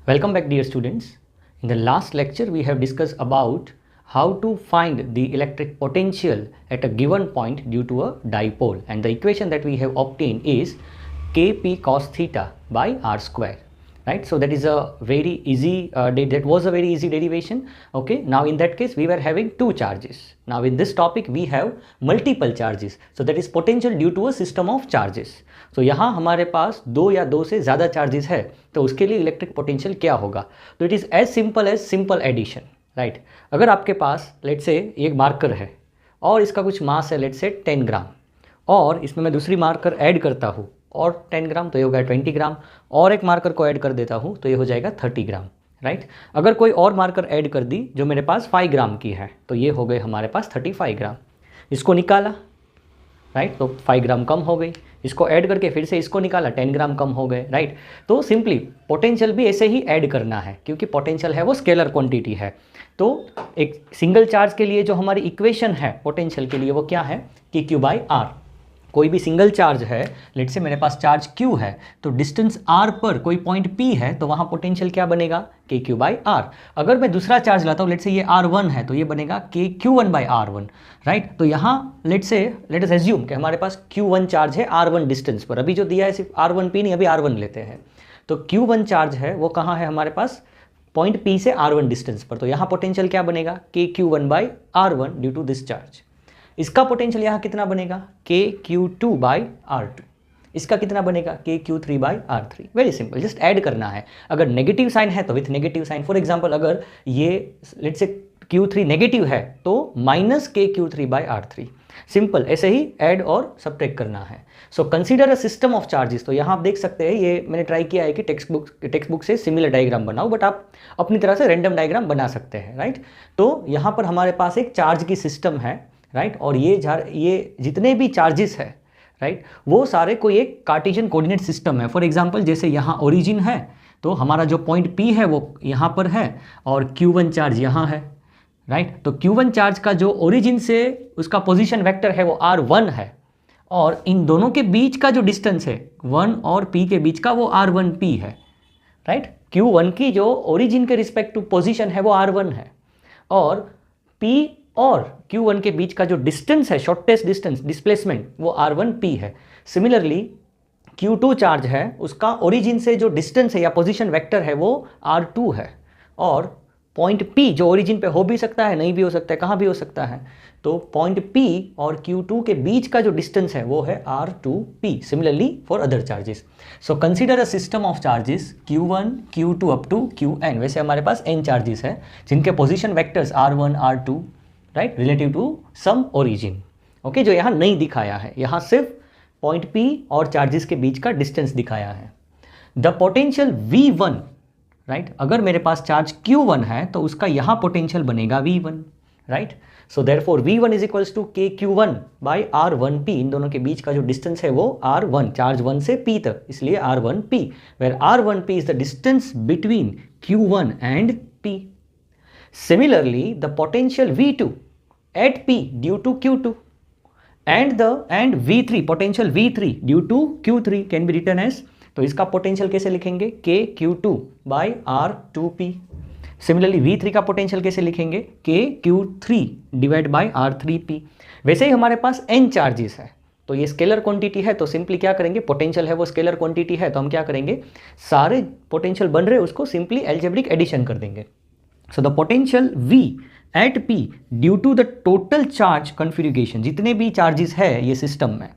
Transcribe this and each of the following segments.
Welcome back, dear students. In the last lecture, we have discussed about how to find the electric potential at a given point due to a dipole, and the equation that we have obtained is Kp cos theta by r square. Right, so that is a very easy that was a very easy derivation. Okay, now in that case we were having two charges. Now in this topic we have multiple charges, so that is potential due to a system of charges. तो यहाँ हमारे पास दो या दो से ज़्यादा charges है, तो उसके लिए इलेक्ट्रिक पोटेंशियल क्या होगा? तो it is as simple addition. Right, अगर आपके पास लेट से एक मार्कर है और इसका कुछ मास है लेट से 10 ग्राम, और इसमें मैं दूसरी मार्कर ऐड करता हूँ और 10 ग्राम, तो ये हो गया 20 ग्राम, और एक मार्कर को ऐड कर देता हूँ तो ये हो जाएगा 30 ग्राम. राइट, अगर कोई और मार्कर ऐड कर दी जो मेरे पास 5 ग्राम की है तो ये हो गए हमारे पास 35 ग्राम. इसको निकाला, राइट, तो 5 ग्राम कम हो गई. इसको ऐड करके फिर से इसको निकाला, 10 ग्राम कम हो गए. राइट, तो सिंपली पोटेंशियल भी ऐसे ही ऐड करना है, क्योंकि पोटेंशियल है वो स्केलर क्वांटिटी है. तो एक सिंगल चार्ज के लिए जो हमारी इक्वेशन है पोटेंशियल के लिए वो क्या है? कि Q बाई आर. कोई भी सिंगल चार्ज है, लेट से मेरे पास चार्ज Q है, तो डिस्टेंस R पर कोई पॉइंट P है, तो वहाँ पोटेंशियल क्या बनेगा? KQ बाई आर. अगर मैं दूसरा चार्ज लाता हूँ, लेट से ये R1 है, तो ये बनेगा KQ1 बाई R1. राइट, तो यहाँ लेट अस एज्यूम कि हमारे पास Q1 चार्ज है R1 डिस्टेंस पर. अभी जो दिया है सिर्फ R1P नहीं, अभी R1 लेते हैं. तो Q1 चार्ज है वो कहाँ है हमारे पास? पॉइंट P से R1 डिस्टेंस पर. तो यहाँ पोटेंशियल क्या बनेगा? KQ1 by R1 due to this charge. इसका पोटेंशियल यहाँ कितना बनेगा? KQ2 by R2. इसका कितना बनेगा? KQ3 by R3. Very simple, just add करना है. अगर नेगेटिव साइन है तो with negative sign. For example अगर ये लेट्स से Q3 नेगेटिव है तो minus KQ3 by R3. Simple, ऐसे ही ऐड और सब्ट्रैक्ट करना है. सो consider a system of charges. तो यहाँ आप देख सकते हैं, ये मैंने ट्राई किया है कि टेक्स्ट बुक से सिमिलर डायग्राम बनाओ, बट आप अपनी तरह से रैंडम डायग्राम बना सकते हैं. राइट, तो यहाँ पर हमारे पास एक चार्ज की सिस्टम है. राइट, और ये जितने भी चार्जेस है, राइट, वो सारे कोई एक कार्टेशियन कोऑर्डिनेट सिस्टम है. फॉर एग्जांपल जैसे यहाँ ओरिजिन है, तो हमारा जो पॉइंट P है वो यहाँ पर है और Q1 चार्ज यहाँ है. राइट, तो Q1 चार्ज का जो ओरिजिन से उसका पोजीशन वेक्टर है वो R1 है, और इन दोनों के बीच का जो डिस्टेंस है 1 और P के बीच का वो R1P है. राइट, Q1 की जो ओरिजिन के रिस्पेक्ट टू पोजीशन है वो R1 है, और P और Q1 के बीच का जो डिस्टेंस है, शॉर्टेस्ट डिस्टेंस, डिस्प्लेसमेंट, वो R1P है. सिमिलरली Q2 चार्ज है, उसका ओरिजिन से जो डिस्टेंस है या पोजीशन वेक्टर है वो R2 है, और पॉइंट P जो ओरिजिन पे हो भी सकता है, नहीं भी हो सकता है, कहाँ भी हो सकता है, तो पॉइंट P और Q2 के बीच का जो डिस्टेंस है वो है R2P. Similarly for other charges. So consider a system of charges Q1, Q2 up to Qn. वैसे हमारे पास n चार्जेस है जिनके position vectors R1, R2, right, relative to some origin. Okay, जो यहाँ नहीं दिखाया है, यहाँ सिर्फ पॉइंट P और चार्जेस के बीच का डिस्टेंस दिखाया है. द पोटेंशियल V1, राइट, अगर मेरे पास चार्ज Q1 है तो उसका यहाँ पोटेंशियल बनेगा V1. Right, so therefore V1 is equals to KQ1 by R1P. इन दोनों के बीच का जो डिस्टेंस है वो R1, चार्ज 1 से P तक, इसलिए R1P, where R1P is the distance between Q1 and P. Similarly, the potential V2 at P due to Q2 and V3, potential V3 due to Q3 can be written as, तो इसका potential कैसे लिखेंगे? KQ2 by R2P. Similarly V3 का potential कैसे लिखेंगे? KQ3 divide by R3P. वैसे ही हमारे पास n चार्जेस है, तो ये स्केलर क्वांटिटी है, तो सिंपली क्या करेंगे? पोटेंशियल है वो स्केलर क्वांटिटी है, तो हम क्या करेंगे? सारे पोटेंशियल बन रहे उसको सिंपली एल्जेब्रिक एडिशन कर देंगे. So the potential V at P due to the total charge configuration, जितने भी चार्जेस है ये सिस्टम में,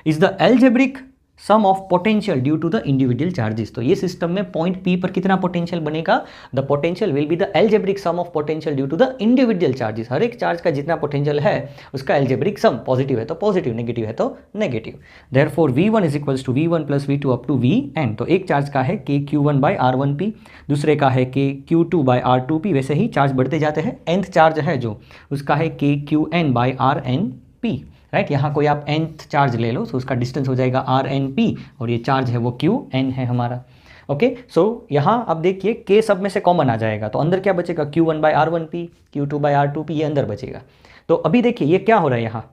is the algebraic sum of potential due to the individual charges. तो ये सिस्टम में पॉइंट P पर कितना पोटेंशियल बनेगा? The potential will be the algebraic sum of potential due to the individual charges. हर एक चार्ज का जितना पोटेंशियल है उसका एल्जेब्रिक सम, पॉजिटिव है तो पॉजिटिव, नेगेटिव है तो negative. Therefore V1 is equals to V1 plus V2 up to Vn. तो एक चार्ज का है KQ1 बाई R1P, दूसरे का है KQ2 बाई R2P. वैसे ही चार्ज बढ़ते जाते हैं. nth चार्ज है जो उसका है KQn बाई RnP. राइट, यहाँ कोई आप nth चार्ज ले लो तो उसका डिस्टेंस हो जाएगा RnP, और ये चार्ज है वो Qn है हमारा. ओके, सो यहाँ आप देखिए K सब में से कॉमन आ जाएगा, तो अंदर क्या बचेगा? Q1 by R1P, Q2 by R2P, ये अंदर बचेगा. तो अभी देखिए ये क्या हो रहा है, यहाँ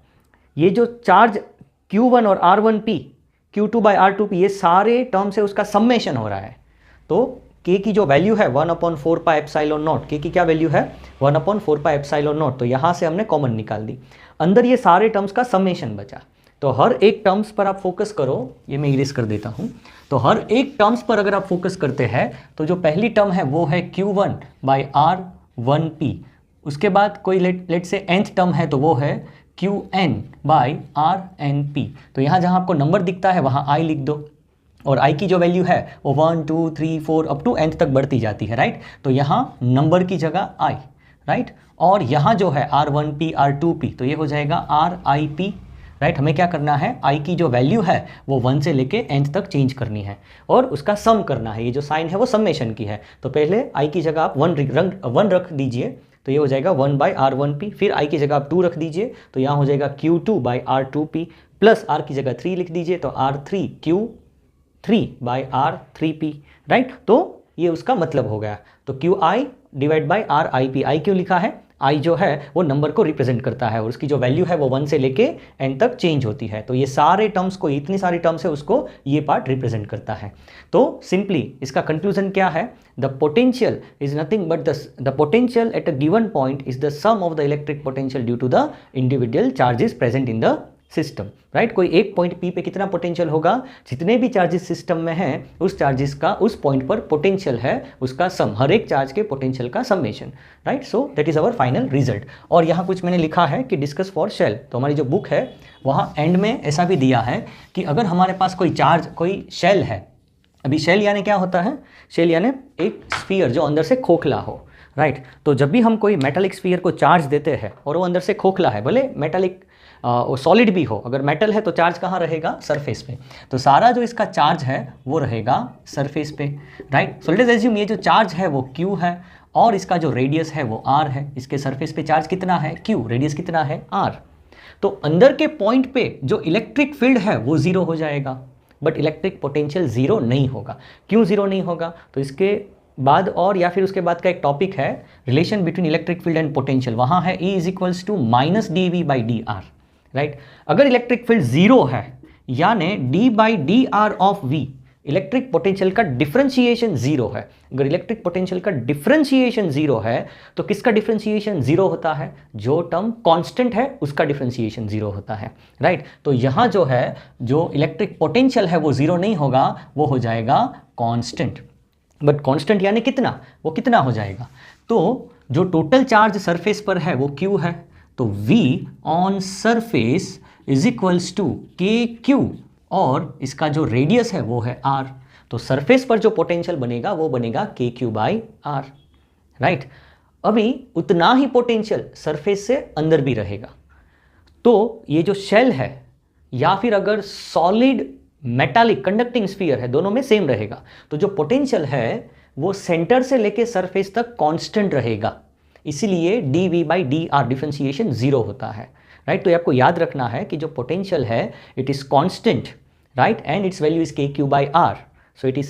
ये जो चार्ज Q1 और R1P, Q2 बाई R2P, ये सारे टर्म से उसका सम्मेशन हो रहा है. तो के की जो वैल्यू है 1/4 पाई एप्सिलॉन नॉट, के की क्या वैल्यू है 1/4 पाई एप्सिलॉन नॉट, तो यहाँ से हमने कॉमन निकाल दी। अंदर ये सारे टर्म्स का समेशन बचा, तो हर एक टर्म्स पर आप फोकस करो, ये मैं इरेज कर देता हूँ। तो हर एक टर्म्स पर अगर आप फोकस करते हैं तो जो पहली टर्म है वो है Q1/R1P, उसके बाद कोई लेट से nth टर्म है तो वो है Qn/RnP। तो यहाँ जहाँ आपको नंबर दिखता है वहाँ I लिख दो, और I की जो वैल्यू है वो 1 2 3 4 अप टू nth तक बढ़ती जाती है, राइट। तो यहाँ नंबर की जगह I, राइट। और यहाँ जो है R1P R2P, तो ये हो जाएगा RIP, राइट। हमें क्या करना है, I की जो वैल्यू है वो 1 से लेके nth तक चेंज करनी है और उसका सम करना है। ये जो साइन है वो समेशन की है, तो पहले I की जगह आप 1 रख दीजिए, तो ये हो जाएगा 1/R1P। फिर I की जगह आप 2 रख दीजिए, तो यहाँ हो जाएगा Q2/R2P, प्लस R की जगह 3 लिख दीजिए, तो R3Q3/R3P, राइट। तो ये उसका मतलब हो गया। तो QI/RIP, I क्यों लिखा है, I जो है वो नंबर को रिप्रेजेंट करता है और उसकी जो वैल्यू है वो 1 से लेके n तक चेंज होती है। तो ये सारे टर्म्स को, इतनी सारी टर्म्स है उसको ये पार्ट रिप्रेजेंट करता है। तो सिंपली इसका कंक्लूजन क्या है, the potential is nothing but the potential at a given point is the sum of the electric potential due to the individual charges present in the system, right. कोई एक point P पे कितना potential होगा, जितने भी charges system में हैं उस चार्जेस का उस पॉइंट पर पोटेंशियल है उसका सम, हर एक चार्ज के पोटेंशियल का समेशन, right. So that is our final result. और यहाँ कुछ मैंने लिखा है कि डिस्कस फॉर शेल, तो हमारी जो बुक है वहाँ एंड में ऐसा भी दिया है कि अगर हमारे पास कोई चार्ज, कोई शेल है, अभी शेल यानी क्या होता है, शेल यानी एक स्फीयर जो अंदर से खोखला हो, राइट। तो जब भी हम कोई मेटालिक स्फीयर को चार्ज देते हैं और वो अंदर से खोखला है, भले मेटालिक सॉलिड भी हो, अगर मेटल है तो चार्ज कहाँ रहेगा, सरफेस पे। तो सारा जो इसका चार्ज है वो रहेगा सरफेस पे, right. So let us assume ये जो चार्ज है वो Q है और इसका जो रेडियस है वो R है। इसके सरफेस पे चार्ज कितना है Q, रेडियस कितना है R। तो अंदर के पॉइंट पे जो इलेक्ट्रिक फील्ड है वो 0 हो जाएगा, बट इलेक्ट्रिक पोटेंशियल 0 नहीं होगा। क्यों 0 नहीं होगा, तो इसके बाद और या फिर उसके बाद का एक टॉपिक है relation between electric field and potential, वहाँ है E = -dV/dr, राइट। अगर इलेक्ट्रिक फील्ड 0 है यानी d/dr of V, electric potential का डिफरेंशिएशन 0 है। अगर इलेक्ट्रिक पोटेंशियल का डिफरेंशिएशन 0 है तो किसका डिफरेंशिएशन 0 होता है, जो टर्म कांस्टेंट है उसका डिफरेंशिएशन 0 होता है, राइट। तो यहाँ जो है जो इलेक्ट्रिक पोटेंशियल है वो 0 नहीं होगा, वो हो जाएगा कांस्टेंट। बट कांस्टेंट यानी कितना, वो कितना हो जाएगा, तो जो टोटल चार्ज सरफेस पर है वो Q है, तो V on surface is equals to KQ और इसका जो रेडियस है वो है R। तो सरफेस पर जो पोटेंशियल बनेगा वो बनेगा KQ/R, राइट। अभी उतना ही पोटेंशियल सरफेस से अंदर भी रहेगा। तो ये जो शेल है या फिर अगर सॉलिड मेटालिक कंडक्टिंग स्फीयर है, दोनों में सेम रहेगा। तो जो पोटेंशियल है वो सेंटर से लेके सरफेस तक कांस्टेंट रहेगा, इसीलिए dV/dr डिफरेंशिएशन 0 होता है, राइट। तो ये आपको याद रखना है कि जो पोटेंशियल है it is constant, right, and its value is KQ/R। So it is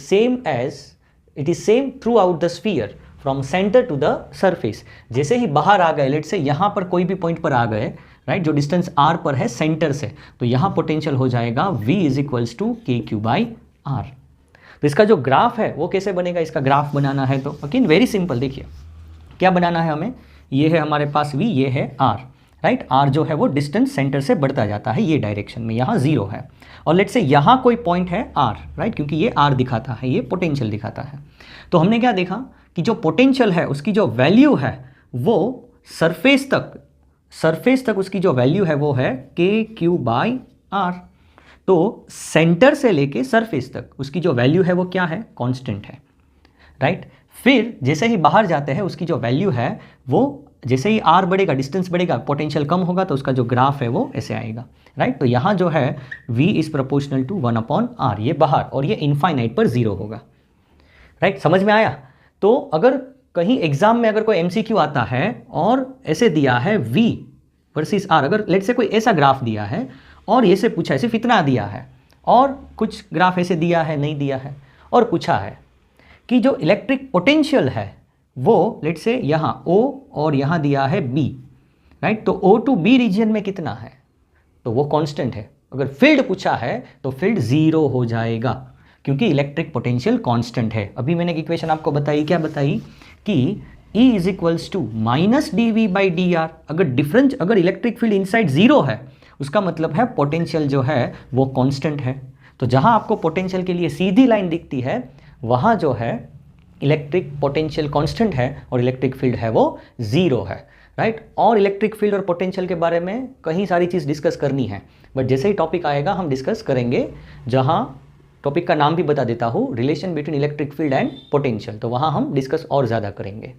same throughout the sphere from centre to the surface. जैसे ही बाहर आ गए, लेट से यहाँ पर कोई भी पॉइंट पर आ गए, राइट, जो डिस्टेंस R पर है सेंटर से, तो यहाँ पोटेंशियल हो जाएगा V = KQ/R। तो इसका जो ग्राफ है वो कैसे बनेगा, इसका ग्राफ बनाना है तो अगेन वेरी सिंपल, देखिए क्या बनाना है हमें, ये है हमारे पास V, ये है R, राइट। R जो है वो डिस्टेंस सेंटर से बढ़ता जाता है ये डायरेक्शन में, यहाँ 0 है, और लेट से यहाँ कोई पॉइंट है R, राइट, क्योंकि ये R दिखाता है, ये पोटेंशियल दिखाता है। तो हमने क्या देखा कि जो पोटेंशियल है उसकी जो वैल्यू है वो सरफेस तक उसकी जो वैल्यू है वो है KQ/R। तो सेंटर से लेके सरफेस तक उसकी जो वैल्यू है वो क्या है, कांस्टेंट है, राइट। फिर जैसे ही बाहर जाते हैं उसकी जो वैल्यू है वो जैसे ही R बढ़ेगा, डिस्टेंस बढ़ेगा, पोटेंशियल कम होगा, तो उसका जो ग्राफ है वो ऐसे आएगा, राइट। तो यहाँ जो है V = 1/R, ये बाहर, और ये इनफाइनाइट पर 0 होगा, राइट। समझ में आया। तो अगर कहीं एग्जाम में अगर कोई MCQ आता है और ऐसे दिया है V वर्सेस R, अगर लेट से कोई ऐसा ग्राफ दिया है और ये से पूछा है, सिर्फ इतना दिया है, और कुछ ग्राफ ऐसे दिया है, नहीं दिया है, और पूछा है कि जो इलेक्ट्रिक पोटेंशियल है वो लेट से यहाँ O और यहाँ दिया है B, राइट। तो O to B रीजन में कितना है, तो वो कांस्टेंट है। अगर फील्ड पूछा है तो फील्ड 0 हो जाएगा, क्योंकि इलेक्ट्रिक पोटेंशियल कांस्टेंट है। अभी मैंने एक इक्वेशन आपको बताई, क्या बताई कि E is equals to minus d v by d r. अगर इलेक्ट्रिक फील्ड इनसाइड जीरो है उसका मतलब है पोटेंशियल जो है वो कांस्टेंट है। तो जहां आपको पोटेंशियल के लिए सीधी लाइन दिखती है वहां जो है इलेक्ट्रिक पोटेंशियल कांस्टेंट है और इलेक्ट्रिक फील्ड है वो जीरो है, राइट। और इलेक्ट्रिक फील्ड और पोटेंशियल के बारे में कहीं सारी चीज़ डिस्कस करनी है, बट जैसे ही टॉपिक आएगा हम डिस्कस करेंगे। जहां टॉपिक का नाम भी बता देता हूँ, relation between electric field and potential, तो वहां हम डिस्कस और ज़्यादा करेंगे।